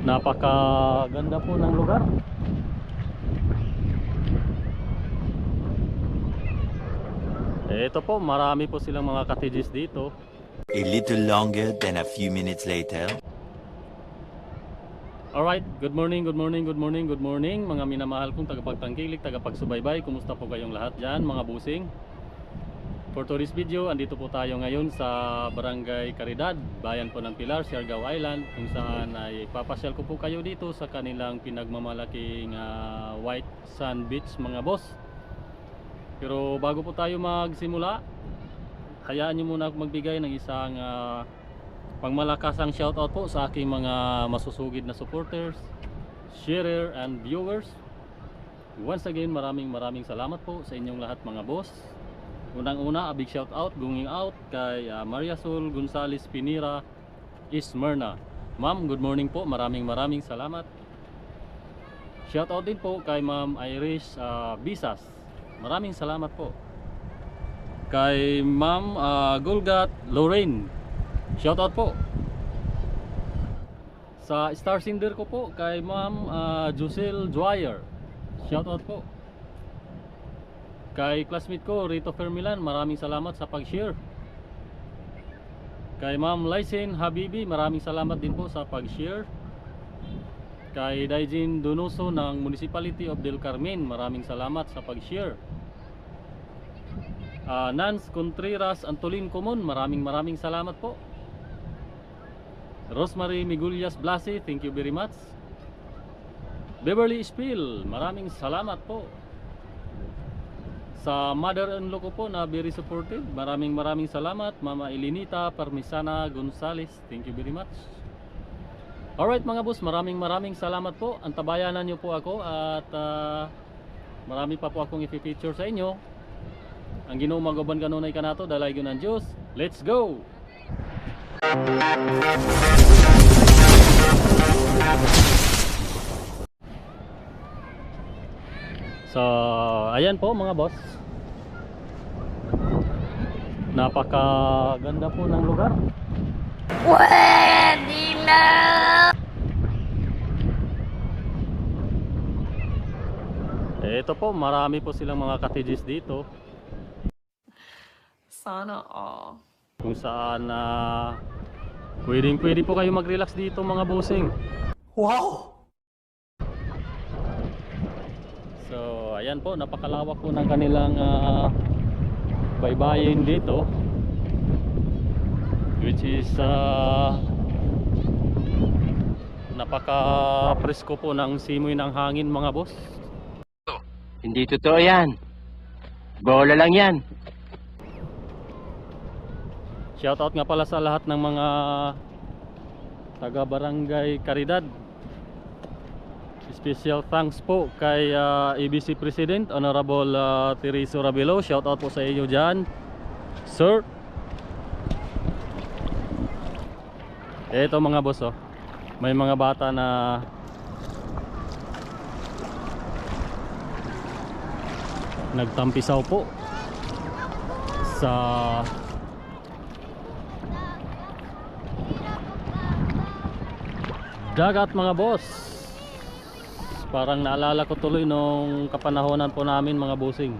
Napakaganda po ng lugar. Ito po, marami po silang mga cottages dito. A little longer than a few minutes later. Alright, good morning, good morning, good morning, good morning mga minamahal kong tagapagtangkilik, tagapagsubaybay. Kumusta po kayong lahat dyan mga busing? For today's video, andito po tayo ngayon sa Barangay Caridad, bayan po ng Pilar, Siargao Island, kung saan ay papasyal ko po kayo dito sa kanilang pinagmamalaking White Sand Beach mga boss. Pero bago po tayo magsimula, hayaan nyo muna ako magbigay ng isang pangmalakasang shoutout po sa aking mga masusugid na supporters, sharer and viewers. Once again, maraming salamat po sa inyong lahat mga boss. Unang-una, a big shoutout going out kay Maria Sol Gonzales Pinira Ismerna. Ma'am, good morning po. Maraming salamat. Shoutout din po kay Ma'am Irish Bisas. Maraming salamat po. Kay Ma'am Gulgat Lorraine, shoutout po. Sa Star Cinder ko po kay Ma'am Josel Dwyer, shoutout po. Kay classmate ko Rito Fermilan, maraming salamat sa pag-share. Kay Ma'am Lysen Habibi, maraming salamat din po sa pag-share. Kay Daijin Donoso ng Municipality of Del Carmen, maraming salamat sa pag-share. Nance Contreras Antolin Comon, maraming salamat po. Rosemary Migullas Blasi, thank you very much. Beverly Spill, maraming salamat po. Sa mother-in-law ko po na very supportive, maraming salamat. Mama Elinita Parmisana Gonzales, thank you very much. Alright mga boss, maraming salamat po. Antabayanan nyo po ako at marami pa po akong i-feature sa inyo. Ang Ginoo maguban kanunay kanato, dalay gyud ng Dios. Let's go. So, ayan po mga boss. Napakaganda po ng lugar. Pwede na! Ito po, marami po silang mga cottages dito. Sana all. Kung saan pwede po kayo mag-relax dito mga bossing. Wow! So, ayan po, napakalawak po ng kanilang baybayin dito, which is napaka-presko po ng simoy ng hangin mga boss. Hindi totoo yan. Bola lang yan. Shoutout nga pala sa lahat ng mga taga Barangay Caridad. Special thanks po kay ABC President Honorable Tereso Rabelo. Shoutout po sa inyo dyan, sir. Eto mga boss, oh, may mga bata na nagtampisaw po sa dagat mga boss. Parang naalala ko tuloy nung kapanahonan po namin mga bossing.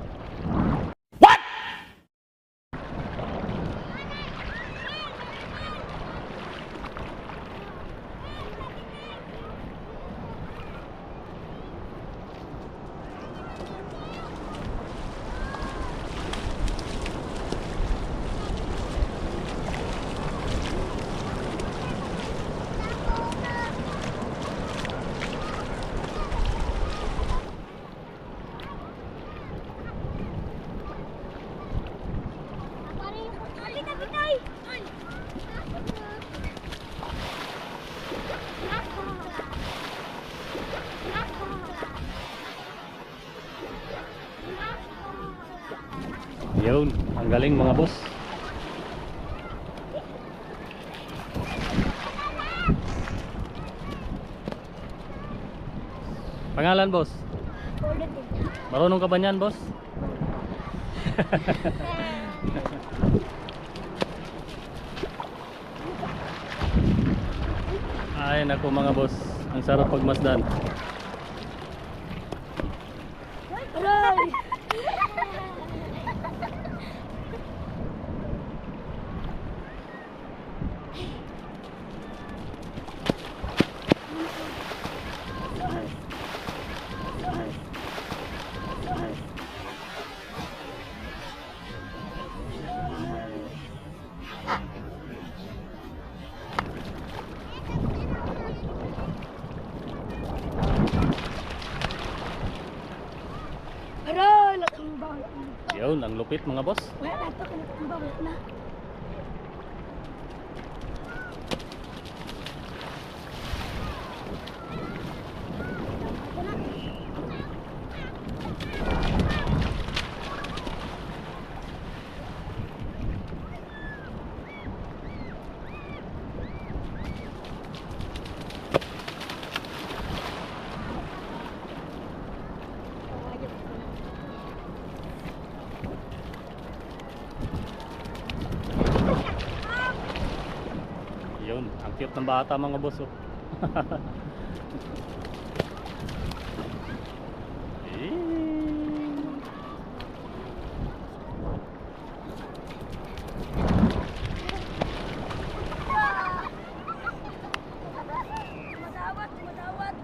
Yun, ang galing mga boss. Pangalan boss? Marunong ka ba niyan boss? Ay naku mga boss, Ang sarap pagmasdan. Aray! Aray! Lakang bawat na. Yun, ang lupit mga boss. Wala na ito, lakang bawat na. Yun, ang cute ng bata mga boss oh. Eh. Madawat, madawat.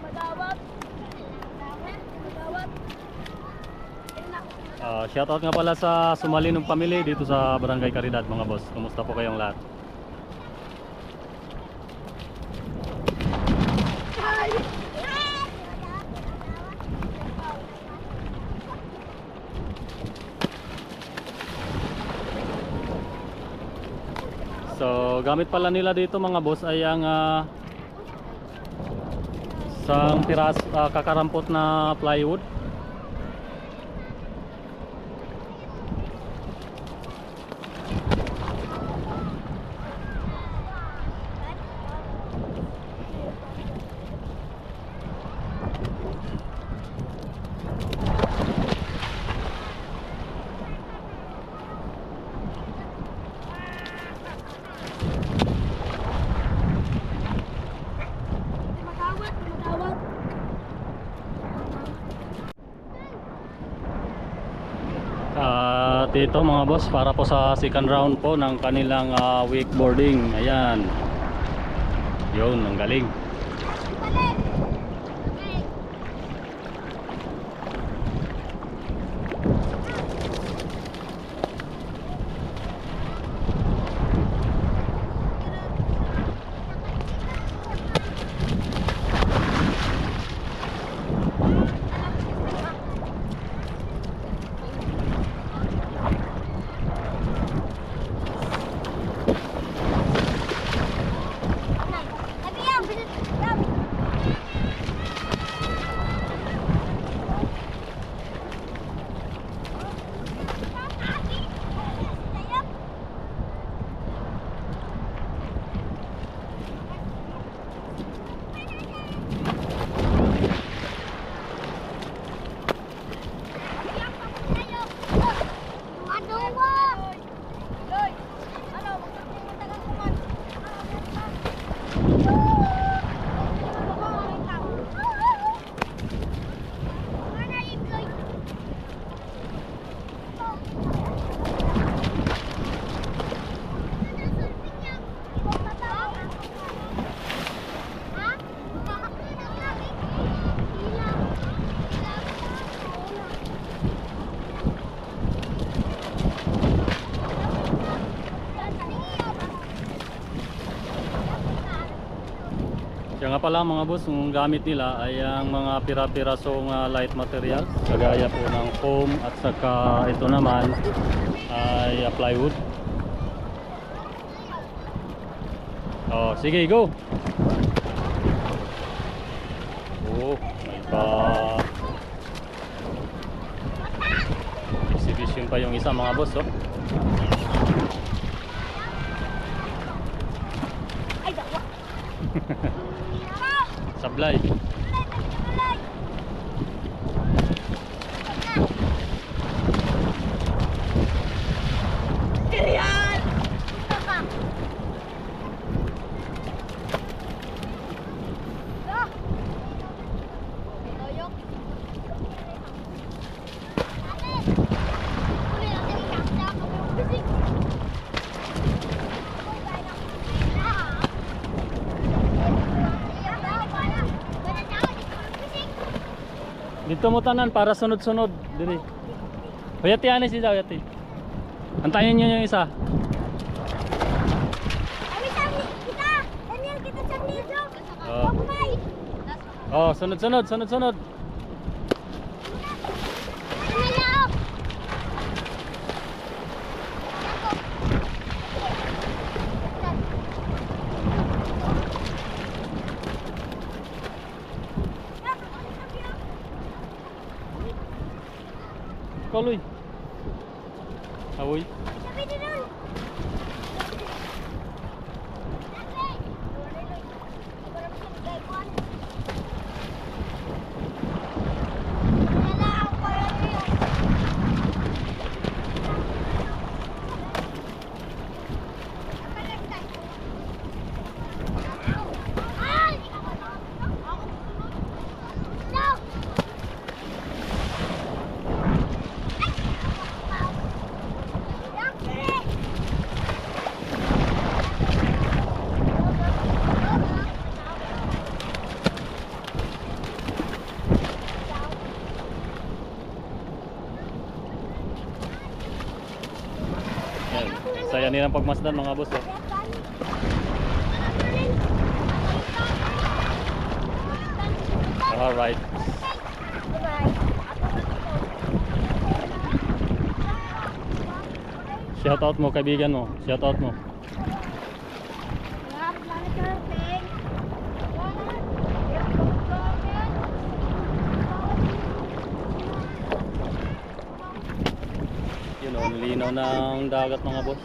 Madawat. Madawat. Shoutout nga pala sa Sumalinong Family dito sa Barangay Caridad mga boss. Kumusta po kayong lahat? So gamit pala nila dito mga boss ay ang isang kakarampot na plywood. Madawat, madawat. At ito mga boss, para po sa second round po ng kanilang wakeboarding. Ayan. Yun, ang galing. Kaya nga pala mga boss, ang gamit nila ay ang mga pira-pirasong light materials kagaya po ng foam at saka ito naman ay plywood. Oh, sige, go! Oh, may pa exhibition pa yung isa mga boss oh. Ay, dawa. Sablay. Dito mo tanan para sunod-sunod diri. Oyati ani si Daw yati. Antayin niyo yung isa. Kami kami kita. Daniel kita sa nito. Oh. Kumay. Oh, sunod-sunod. Tumalao. Kaloy. Awoy. Sabi din nun. Yan. Saya nilang pagmasdan mga boss. Oh. Alright. Shout out mo kaibigan mo. Shout out mo. Yun o, linaw ng dagat mga boss.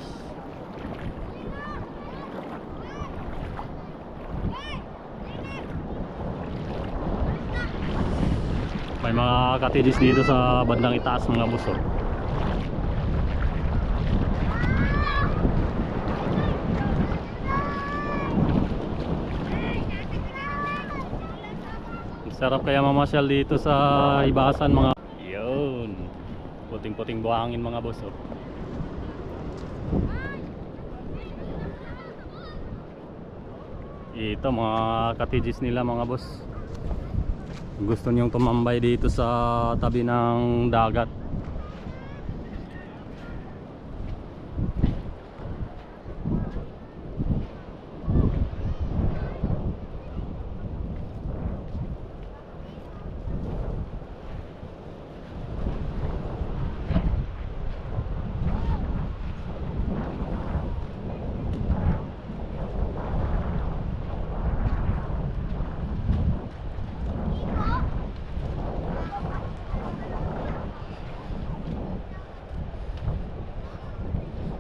May mga cottages dito sa bandang itaas mga boss. Oh. Sarap kaya mamasyal dito sa Ibasan mga. Yun. Puting-puting buhangin mga boss. Oh. Ito mga cottages nila mga boss. Gusto niyong tumambay dito sa tabi ng dagat.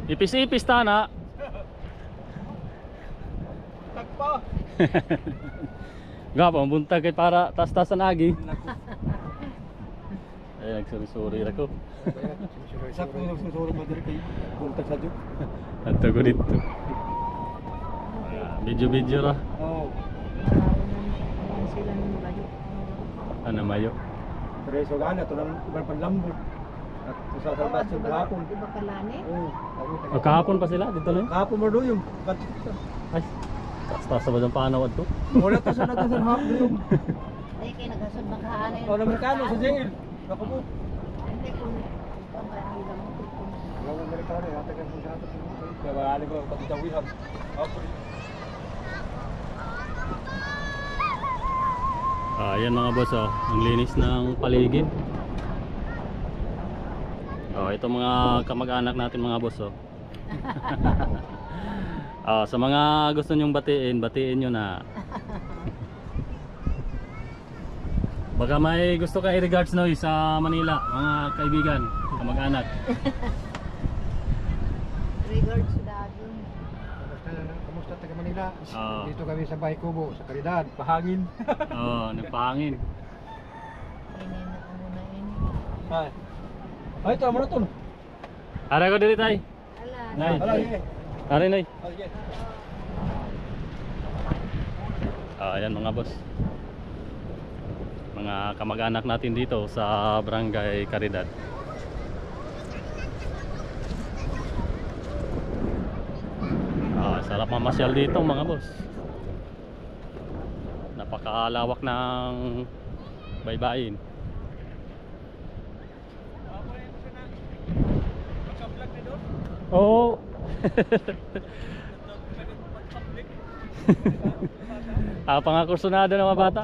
Ipis-ipis tana. Tagpa. Gapa, buntag kay para tas-tasan agi. Ay, nagsuri-suri ako. Sakto yung susuro pa diri kay buntag sa juk. Ato ko dito. Video-video ra. Oh. Ano mayo? Pero so gana to nang ibang panlambot. At sa salbas sa hapon. Di ba kalani? Oh. O, kahapon pa sila dito na yun. Kahapon mo doon yung Ay, tas-tas ba dyan panawad to? wala to sa natin sa hapon doon. Ay, kaya nagkasod magkaanin. Oh, Amerikano sa jail. Naku po. Hindi kung pangkahilang mo. Wala Amerikano yata kan sa ato. Kaya wala ko patitawihan. Ako. Ayan mga boss, oh. Ang linis ng paligid. Oh, ito mga kamag-anak natin mga boss, oh. Sa mga gusto nyong batiin nyo na. Baka may gusto ka i-regards no sa Manila, mga kaibigan, kamag-anak. Regards sa dagon. Kamusta taga Manila? Oo. Dito kami sa Bahay Kubo, sa Caridad, pahangin. Oh, nagpahangin. Hindi na ko muna ini. Ay. Ay, ito mo na to. Ara ko diri tay. Ala. Nay. Ala, sige. Ari nay. Oh, sige. Ayan mga boss. Mga kamag-anak natin dito sa Barangay Caridad. Sarap mamasyal dito mga boss. Napakalawak ng baybayin. Oo. Pangakursunado ng mga bata.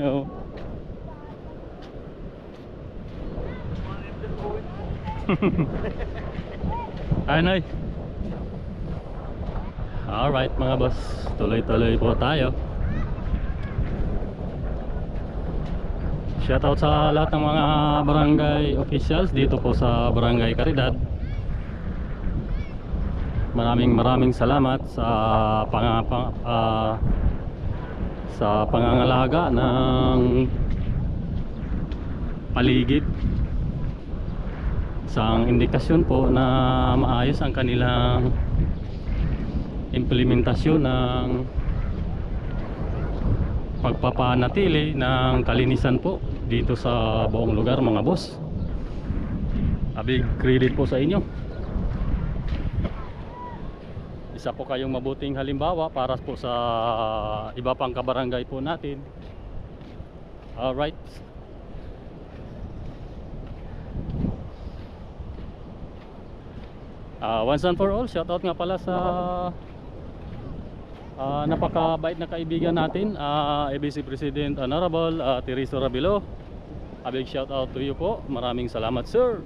Oo. Anoy. Alright mga boss, tuloy-tuloy po tayo. Shoutout sa lahat ng mga barangay officials dito po sa Barangay Caridad. Maraming salamat sa sa pangangalaga ng paligid. Isang indikasyon po na maayos ang kanilang implementasyon ng pagpapanatili ng kalinisan po dito sa buong lugar mga boss. A big credit po sa inyo. Isa po kayong mabuting halimbawa para po sa iba pang kabarangay po natin. Alright. Once and for all, shoutout nga pala sa napakabait na kaibigan natin, ABC President Honorable Teriso Rabilo. A big shoutout to you po. Maraming salamat sir.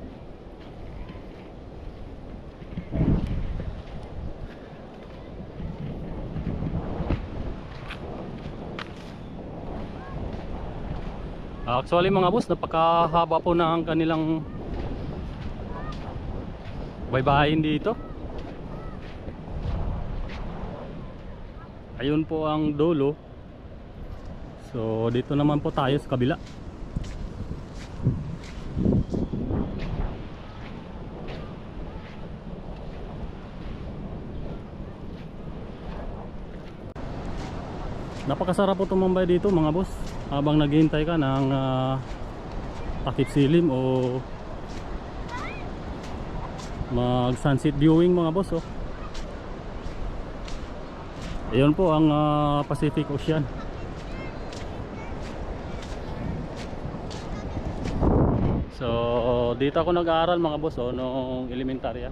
Actually mga boss, napakahaba po ng kanilang baybayin dito. Ayun po ang dulo. So dito naman po tayo sa kabila. Napakasarap po tumambay dito mga boss habang naghihintay ka ng takip silim o mag sunset viewing mga boss. Oh. Ayun po ang Pacific Ocean. So dito ako nag-aaral mga boss noong elementarya.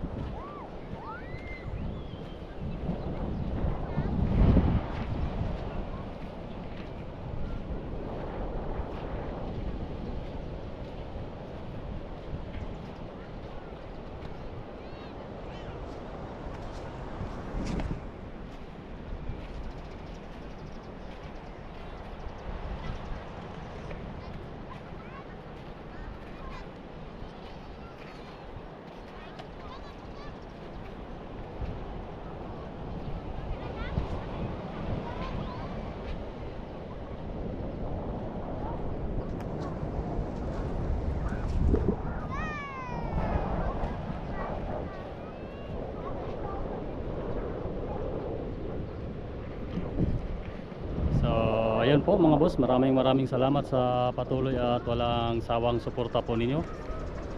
Ayan po mga boss, maraming salamat sa patuloy at walang sawang suporta po ninyo.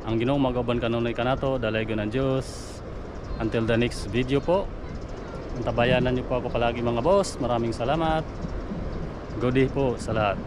Ang Ginoong magaban kanunay kanato, dalaygon ng Diyos. Until the next video po, antabayanan niyo po ako palagi mga boss. Maraming salamat. Good day po sa lahat.